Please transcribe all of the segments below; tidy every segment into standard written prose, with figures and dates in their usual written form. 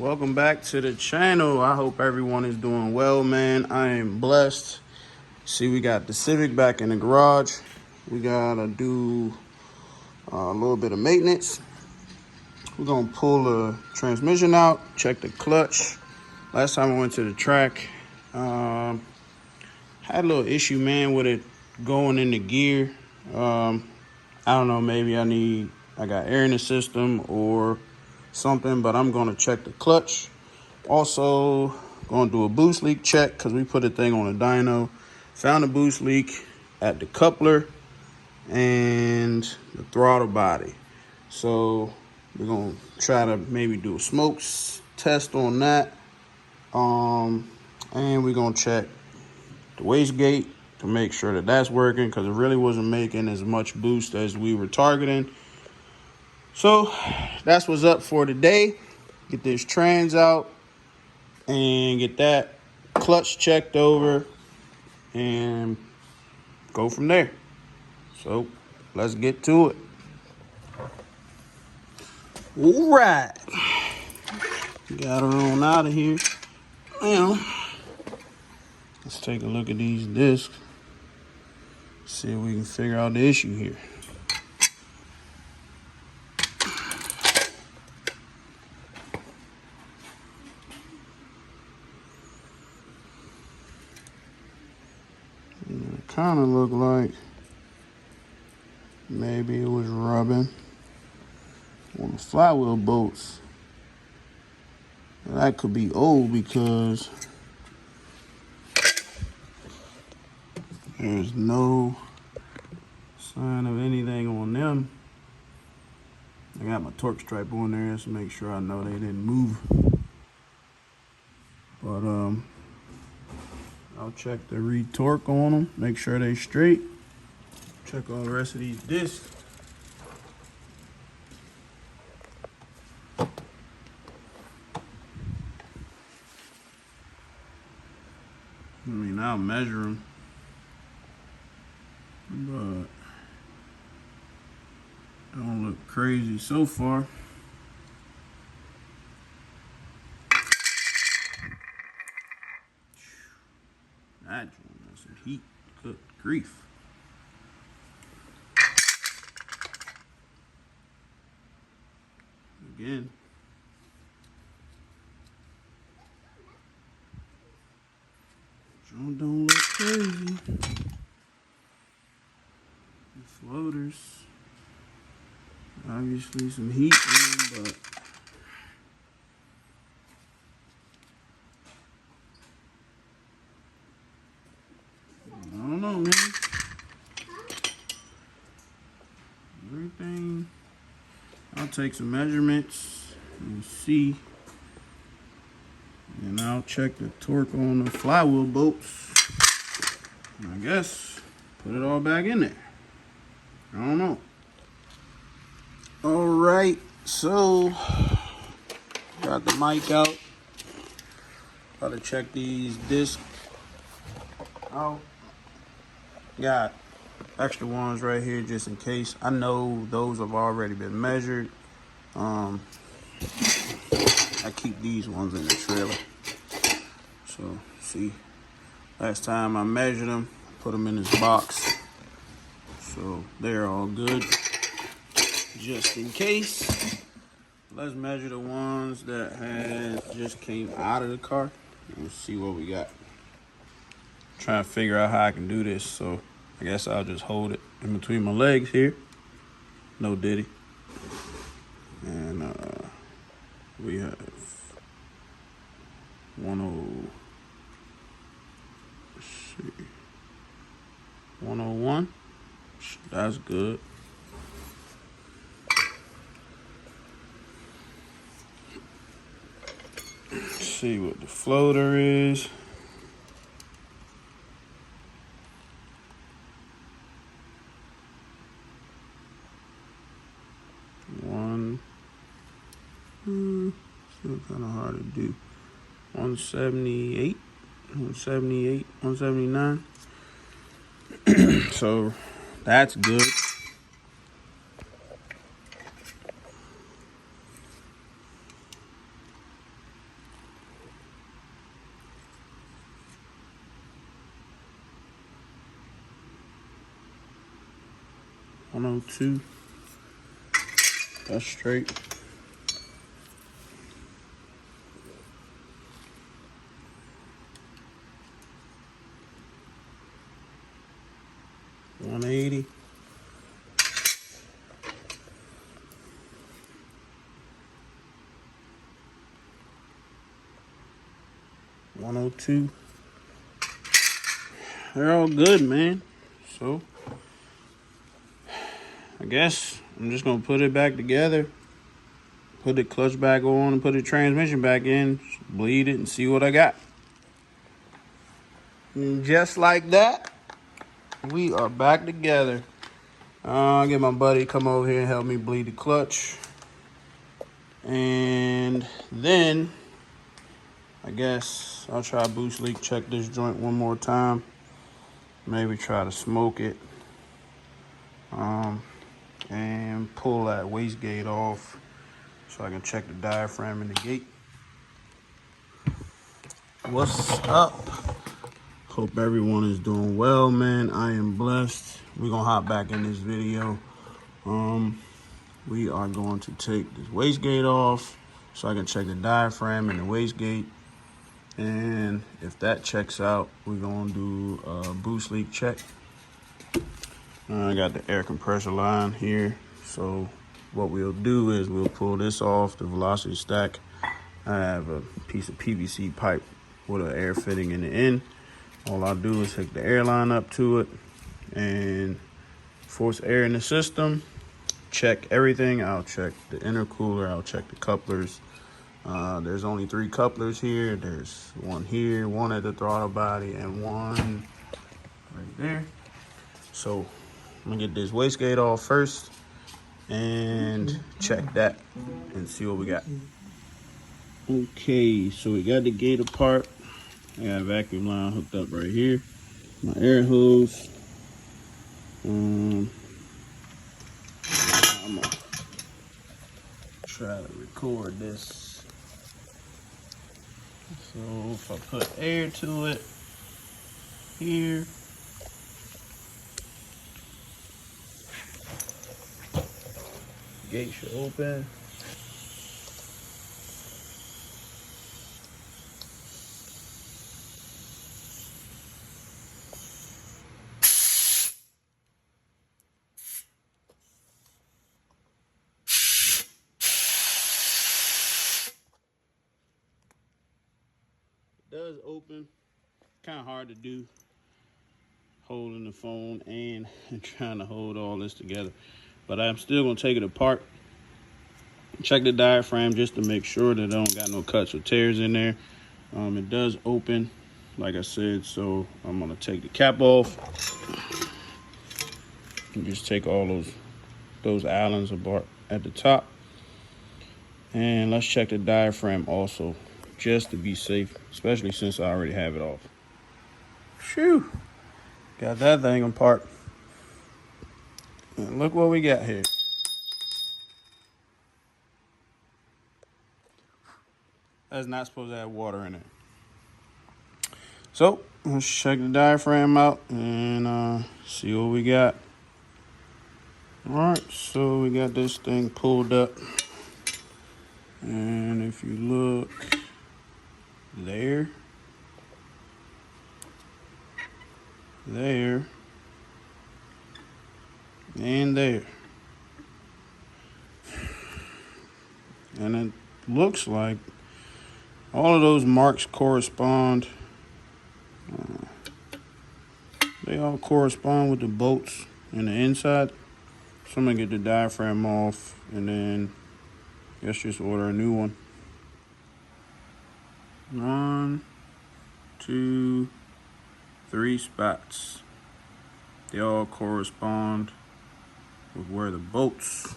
Welcome back to the channel. I hope everyone is doing well, man. I am blessed. See, we got the Civic back in the garage. We gotta do a little bit of maintenance. We're gonna pull the transmission out, check the clutch. Last time I went to the track, had a little issue, man, with it going into gear. I don't know, maybe I got air in the system or something, but I'm gonna check the clutch. Also, gonna do a boost leak check because we put a thing on a dyno. Found a boost leak at the coupler and the throttle body. So we're gonna try to maybe do a smokes test on that. And we're gonna check the wastegate to make sure that that's working because it really wasn't making as much boost as we were targeting. So that's what's up for today. Get this trans out and get that clutch checked over and go from there. So let's get to it. All right, got her on out of here. Now let's take a look at these discs, see if we can figure out the issue here. It kind of looked like maybe it was rubbing on the flywheel bolts. That could be old because there's no sign of anything on them. I got my torque stripe on there just to make sure I know they didn't move. But I'll check the re-torque on them, make sure they straight. Check all the rest of these discs. I mean, I'll measure them, but don't look crazy so far. That joint has some heat. Good grief. Again. Joint don't look crazy. The floaters. Obviously some heat in them, but I don't know, man. Everything. I'll take some measurements and see. And I'll check the torque on the flywheel bolts. And I guess put it all back in there. I don't know. All right, so got the mic out. Got to check these discs out. Got extra ones right here just in case. I know those have already been measured. I keep these ones in the trailer. So see, last time I measured them, put them in this box. So they're all good. Just in case, let's measure the ones that had just came out of the car and see what we got. Trying to figure out how I can do this, so I guess I'll just hold it in between my legs here. No diddy. And we have 101. That's good. Let's see what the floater is. Still kind of hard to do. 178, 179. So that's good. 102. That's straight. $180. $102. They're all good, man. So I guess I'm just gonna put it back together, put the clutch back on, and put the transmission back in, bleed it, and see what I got. And just like that, we are back together. I'll get my buddy to come over here and help me bleed the clutch. And then I guess I'll try boost leak, check this joint one more time. Maybe try to smoke it. And pull that wastegate off so I can check the diaphragm in the gate. What's up? Hope everyone is doing well, man. I am blessed. We're gonna hop back in this video. We are going to take this wastegate off so I can check the diaphragm and the wastegate. And if that checks out, we're gonna do a boost leak check. I got the air compressor line here. So what we'll do is we'll pull this off the velocity stack. I have a piece of PVC pipe with an air fitting in the end. All I'll do is hook the air line up to it and force air in the system. Check everything. I'll check the intercooler. I'll check the couplers. There's only 3 couplers here. There's one here, one at the throttle body, and one right there. So I'm gonna get this wastegate off first and check that and see what we got. Okay, so we got the gate apart. I got a vacuum line hooked up right here. My air hose. I'm gonna try to record this. So if I put air to it here, gate should open. It does open. Kind of hard to do holding the phone and trying to hold all this together, but I'm still gonna take it apart, check the diaphragm just to make sure that I don't got no cuts or tears in there. It does open, like I said, so I'm gonna take the cap off and just take all those Allens apart at the top. And let's check the diaphragm also, just to be safe, especially since I already have it off. Shoo! Got that thing apart. And look what we got here. That's not supposed to have water in it. So let's check the diaphragm out and see what we got. All right, so we got this thing pulled up. And if you look there, and there. And it looks like all of those marks correspond. They all correspond with the bolts in the inside. So I'm gonna get the diaphragm off and then I guess just order a new one. 1, 2, 3 spots. They all correspond with where the bolts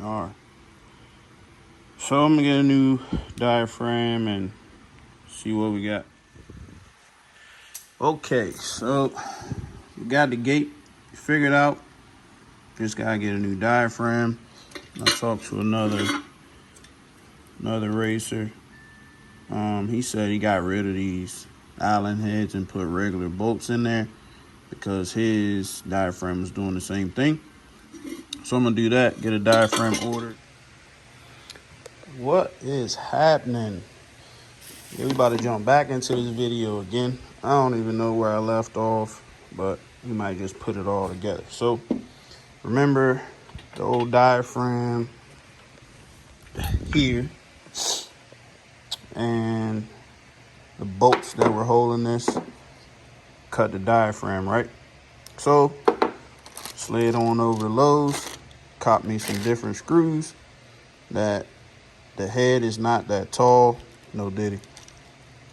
are. So I'm gonna get a new diaphragm and see what we got. Okay, so we got the gate figured out. Just gotta get a new diaphragm. I talked to another racer. He said he got rid of these Allen heads and put regular bolts in there because his diaphragm is doing the same thing. So I'm gonna do that, get a diaphragm ordered. What is happening? Yeah, we about to jump back into this video again. I don't even know where I left off, but we might just put it all together. So remember the old diaphragm here and the bolts that were holding this cut the diaphragm, right? So slid on over to Lowe's, caught me some different screws that the head is not that tall, no diddy,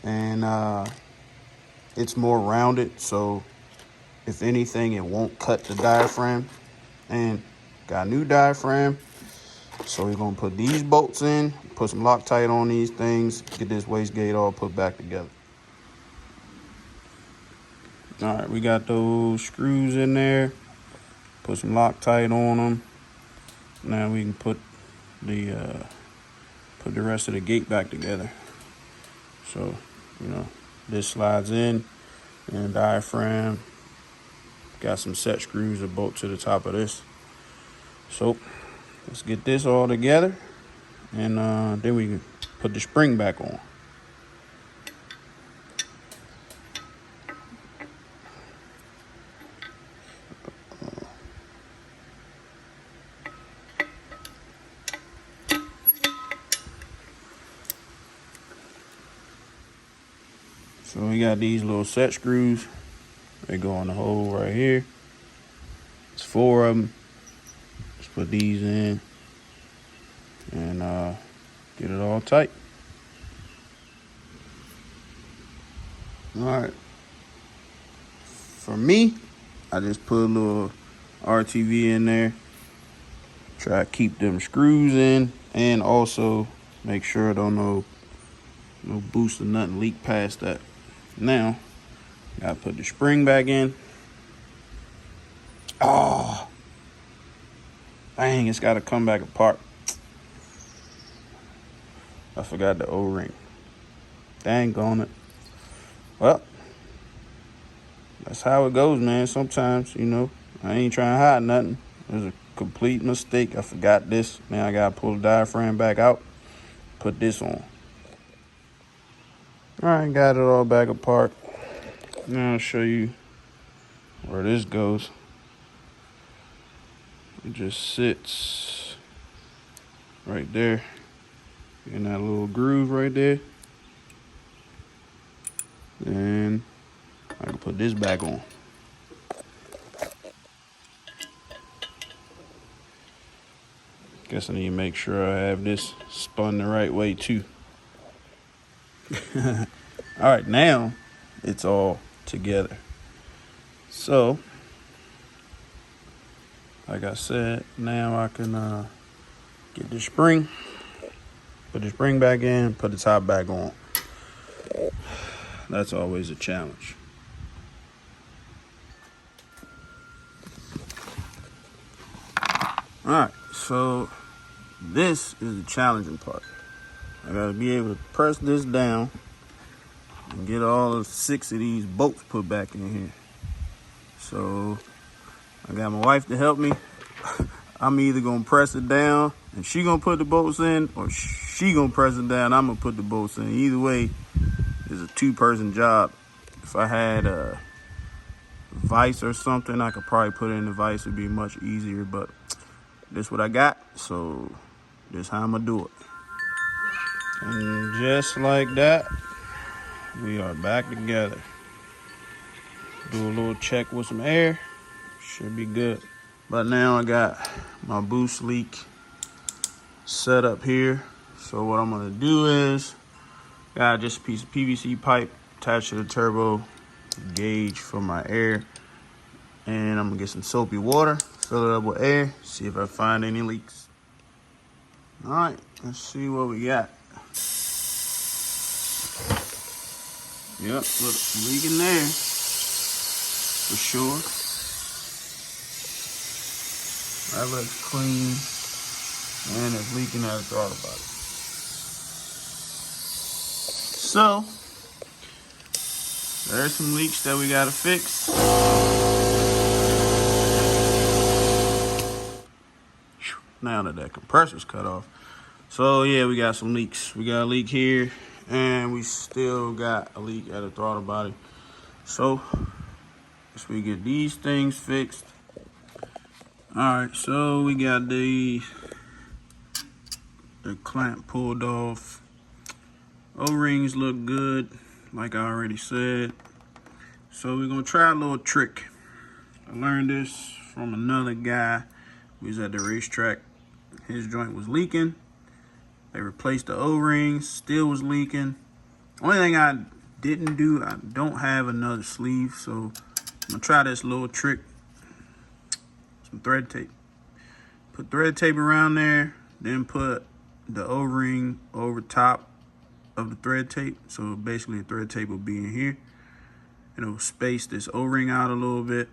and it's more rounded, so if anything it won't cut the diaphragm. And got a new diaphragm, so we're gonna put these bolts in, put some Loctite on these things, get this wastegate all put back together. All right, we got those screws in there, put some Loctite on them. Now we can put the rest of the gate back together. So, you know, this slides in, and the diaphragm got some set screws that bolt to the top of this. So let's get this all together, and then we can put the spring back on. So we got these little set screws. They go in the hole right here. It's 4 of them. Just put these in and get it all tight. All right. For me, I just put a little RTV in there. Try to keep them screws in, and also make sure don't no boost or nothing leak past that. Now, gotta put the spring back in. Oh, dang, it's gotta come back apart. I forgot the O-ring. Dang on it. Well, that's how it goes, man. Sometimes, you know, I ain't trying to hide nothing. It was a complete mistake. I forgot this. Now I gotta pull the diaphragm back out, put this on. All right, got it all back apart. Now I'll show you where this goes. It just sits right there in that little groove right there. And I can put this back on. Guess I need to make sure I have this spun the right way too. All right, now it's all together. So, like I said, now I can get the spring, put the spring back in, put the top back on. That's always a challenge. All right, so this is the challenging part. I gotta be able to press this down and get all 6 of these bolts put back in here. So I got my wife to help me. I'm either gonna press it down and she gonna put the bolts in, or she gonna press it down, I'm gonna put the bolts in. Either way, it's a 2-person job. If I had a vise or something, I could probably put it in the vise. It'd be much easier, but this is what I got, so this is how I'm gonna do it. And just like that, we are back together. Do a little check with some air, should be good. But now I got my boost leak set up here. So what I'm gonna do is, got just a piece of PVC pipe attached to the turbo gauge for my air. And I'm gonna get some soapy water, fill it up with air, see if I find any leaks. All right, let's see what we got. Yep, look, leaking there, for sure. That looks clean, and it's leaking at the throttle body. So, there's some leaks that we gotta fix. now that that compressor's cut off. So yeah, we got some leaks. We got a leak here, and we still got a leak at the throttle body. So as we get these things fixed. Alright, so we got the clamp pulled off. O-rings look good, like I already said. So we're gonna try a little trick. I learned this from another guy who was at the racetrack. His joint was leaking. They replaced the O-rings, still was leaking. Only thing I didn't do, I don't have another sleeve, so I'm gonna try this little trick. Some thread tape. Put thread tape around there, then put the O-ring over top of the thread tape. So basically the thread tape will be in here. It'll space this O-ring out a little bit,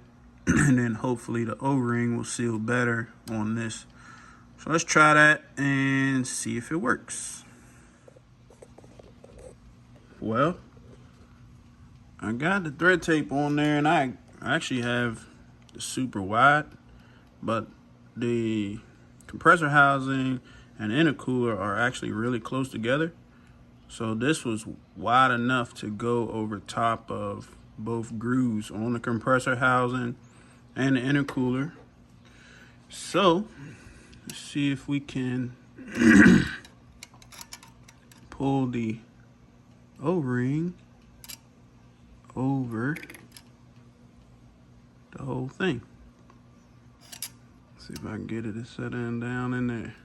and then hopefully the O-ring will seal better on this. So let's try that and see if it works. Well, I got the thread tape on there, and I actually have the super wide, but the compressor housing and intercooler are actually really close together. So this was wide enough to go over top of both grooves on the compressor housing and the intercooler. So let's see if we can pull the O-ring over the whole thing. See if I can get it to set in down in there.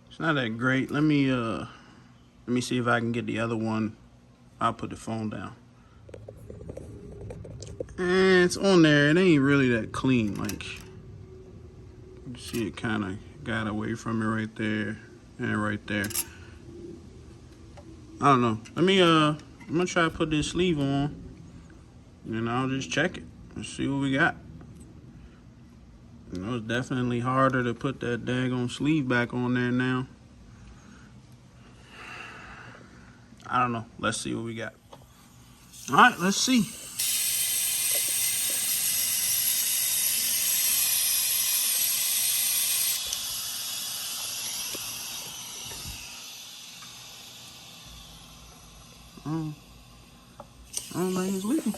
It's not that great. Let me see if I can get the other one. I'll put the phone down. And it's on there. It ain't really that clean. Like, you see it kind of got away from it right there and right there. I don't know. Let me I'm gonna try to put this sleeve on, and I'll just check it and see what we got. You know, it's definitely harder to put that daggone sleeve back on there now. I don't know. Let's see what we got. All right, let's see. I don't think it's leaking.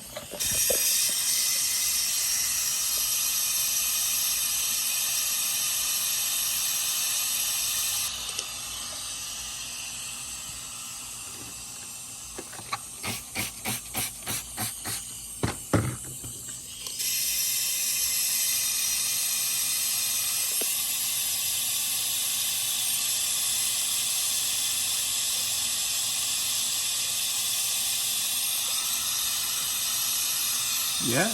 Yeah,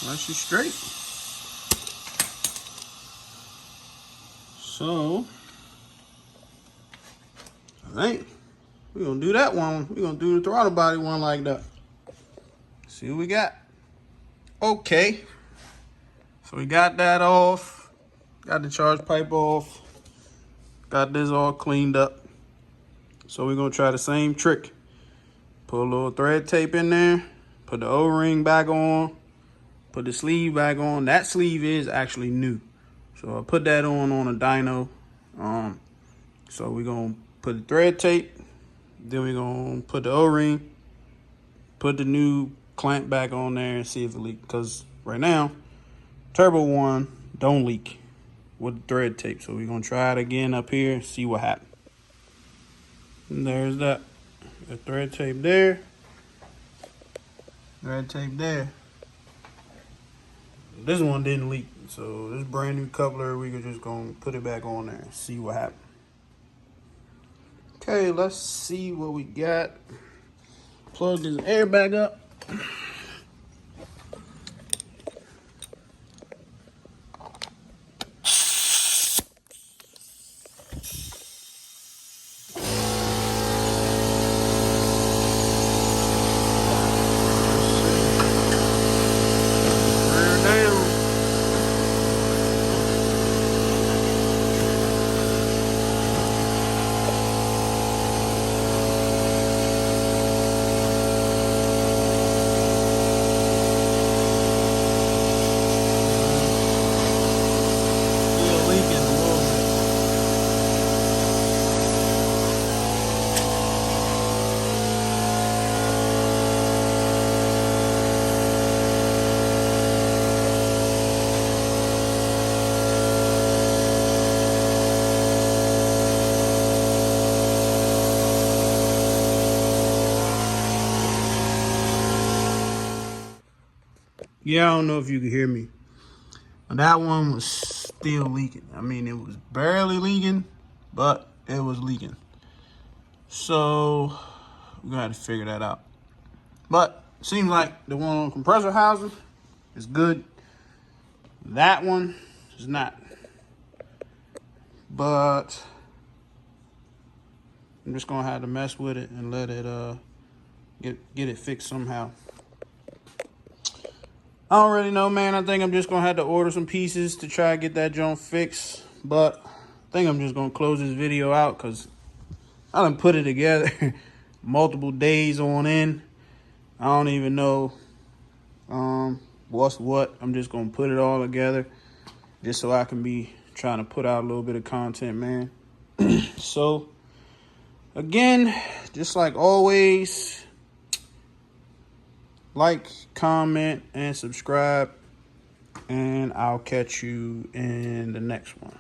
that's just straight. So I think we're gonna do that one. We're gonna do the throttle body one like that. See what we got. Okay, so we got that off. Got the charge pipe off. Got this all cleaned up. So we're gonna try the same trick. Put a little thread tape in there. Put the O-ring back on, put the sleeve back on. That sleeve is actually new. So I put that on a dyno. So we're gonna put the thread tape, then we're gonna put the O-ring, put the new clamp back on there and see if it leaks. Because right now, turbo one don't leak with the thread tape. So we're gonna try it again up here and see what happens. And there's that. The thread tape there. Thread tape there. This one didn't leak, so this brand new coupler, we could just gonna put it back on there and see what happens. Okay, let's see what we got. Plug this air back up. Yeah, I don't know if you can hear me. That one was still leaking. I mean, it was barely leaking, but it was leaking. So we got to figure that out. But seems like the one on compressor housing is good. That one is not. But I'm just gonna have to mess with it and let it get it fixed somehow. I don't really know, man. I think I'm just gonna have to order some pieces to try to get that junk fixed. But I think I'm just gonna close this video out because I done put it together multiple days on end. I don't even know what's what. I'm just gonna put it all together just so I can be trying to put out a little bit of content, man. So again, just like always, like, comment, and subscribe, and I'll catch you in the next one.